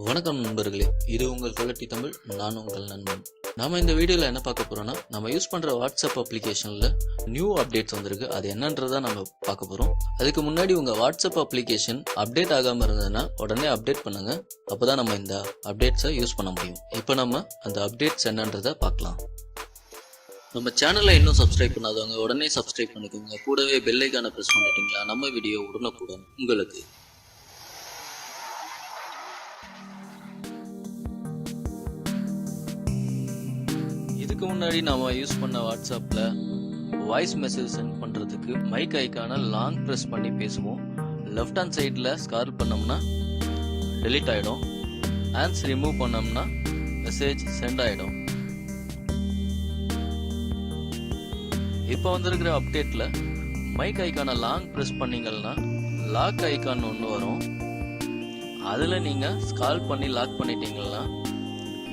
வணக்கம் நண்பர்களே, இது உங்கள் கலட்டி தமிழ். நான் உங்கள் நண்பன். நாம இந்த வீடியோவில் என்ன பார்க்க போறோம்னா, நம்ம யூஸ் பண்ற வாட்ஸ்அப் அப்ளிகேஷன்ல நியூ அப்டேட்ஸ் வந்திருக்கு. அது என்னன்றதை நம்ம பார்க்க போறோம். அதுக்கு முன்னாடி உங்க வாட்ஸ்அப் அப்ளிகேஷன் அப்டேட் ஆகாம இருந்ததுன்னா உடனே அப்டேட் பண்ணுங்க. அப்பதான் நம்ம இந்த அப்டேட்ஸை யூஸ் பண்ண முடியும். இப்போ நம்ம அந்த அப்டேட்ஸ் என்னன்றதை பார்க்கலாம். நம்ம சேனலை இன்னும் சப்ஸ்கிரைப் பண்ணாதவங்க உடனே சப்ஸ்கிரைப் பண்ணிக்கோங்க. கூடவே பெல் ஐகானை பிரஸ் பண்ணிட்டீங்களா நம்ம வீடியோ உடனுக்குடன் உங்களுக்கு. இதுக்கு முன்னாடி நாம யூஸ் பண்ண வாட்ஸ்அப்ல வாய்ஸ் மெசேஜ் சென்ட் பண்றதுக்கு மைக் ஐக்கான லாங் பிரஸ் பண்ணி பேசுவோம். லெஃப்ட் ஹேண்ட் சைட்ல ஸ்கால் பண்ணோம்னா டெலீட் ஆயிடும். ஹேண்ட்ஸ் ரிமூவ் பண்ணோம்னா மெசேஜ் சென்ட் ஆயிடும். இப்போ வந்திருக்கிற அப்டேட்ல மைக் ஐக்கான லாங் பிரஸ் பண்ணீங்கன்னா லாக் ஐக்கான் ஒன்று வரும். அதில் நீங்கள் ஸ்கால் பண்ணி லாக் பண்ணிட்டீங்கன்னா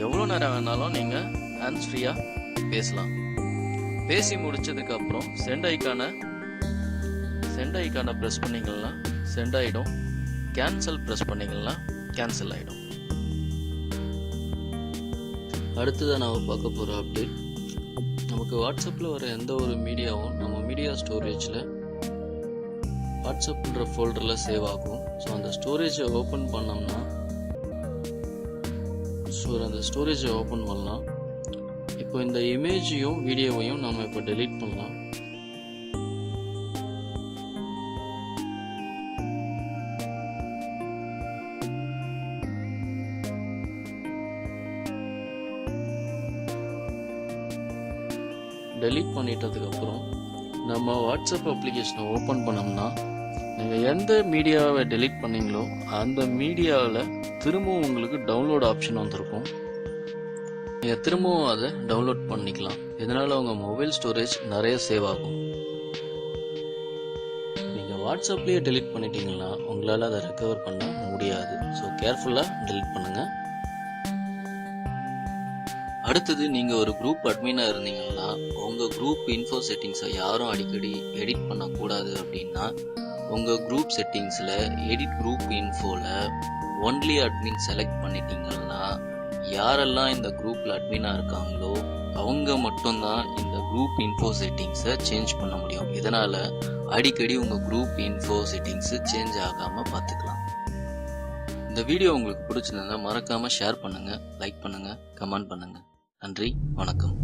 எவ்வளோ நேரம் வேணாலும் நீங்கள் ஹேண்ட்ஸ் ஃப்ரீயாக பேசலாம். பேசி முடிச்சதுக்கு அப்புறம் சென்ட் ஐக்கானை ப்ரெஸ் பண்ணிங்கன்னா சென்ட் ஆகிடும். கேன்சல் ப்ரெஸ் பண்ணிங்கன்னா கேன்சல் ஆகிடும். அடுத்ததாக நாம் பார்க்க போகிற அப்டேட், நமக்கு வாட்ஸ்அப்பில் வர எந்த ஒரு மீடியாவும் நம்ம மீடியா ஸ்டோரேஜில் வாட்ஸ்அப்ன்ற ஃபோல்டரில் சேவ் ஆகும். ஸோ அந்த ஸ்டோரேஜை ஓப்பன் பண்ணோம்னா பண்ணலாம். இப்போ இந்த இமேஜையும் வீடியோவையும் நம்ம இப்போ டெலீட் பண்ணலாம். டெலீட் பண்ணிட்டதுக்கு அப்புறம் நம்ம வாட்ஸ்அப் அப்ளிகேஷனை ஓப்பன் பண்ணோம்னா நீங்கள் எந்த மீடியாவை டெலீட் பண்ணீங்களோ அந்த மீடியாவில் திரும்பவும் உங்களுக்கு டவுன்லோட் ஆப்ஷன் வந்திருக்கும். நீங்கள் திரும்பவும் அதை டவுன்லோட் பண்ணிக்கலாம். இதனால் உங்கள் மொபைல் ஸ்டோரேஜ் நிறைய சேவ் ஆகும். நீங்கள் வாட்ஸ்அப்லேயே டெலீட் பண்ணிட்டீங்கன்னா உங்களால் அதை ரெக்கவர் பண்ண முடியாது. ஸோ கேர்ஃபுல்லாக டெலீட் பண்ணுங்கள். அடுத்தது, நீங்கள் ஒரு குரூப் அட்மினாக இருந்தீங்கன்னா உங்கள் குரூப் இன்ஃபோ செட்டிங்ஸை யாரும் அடிக்கடி எடிட் பண்ணக்கூடாது அப்படின்னா உங்கள் குரூப் செட்டிங்ஸில் எடிட் குரூப் இன்ஃபோவில் ஒன்லி அட்மின் செலக்ட் பண்ணிட்டீங்கன்னா யாரெல்லாம் இந்த குரூப்பில் அட்மினாக இருக்காங்களோ அவங்க மட்டும்தான் இந்த குரூப் இன்ஃபோ செட்டிங்ஸை சேஞ்ச் பண்ண முடியும். இதனால் அடிக்கடி உங்கள் குரூப் இன்ஃபோ செட்டிங்ஸு சேஞ்ச் ஆகாமல் பார்த்துக்கலாம். இந்த வீடியோ உங்களுக்கு பிடிச்சிருந்தா மறக்காமல் ஷேர் பண்ணுங்கள், லைக் பண்ணுங்கள், கமெண்ட் பண்ணுங்கள். நன்றி, வணக்கம்.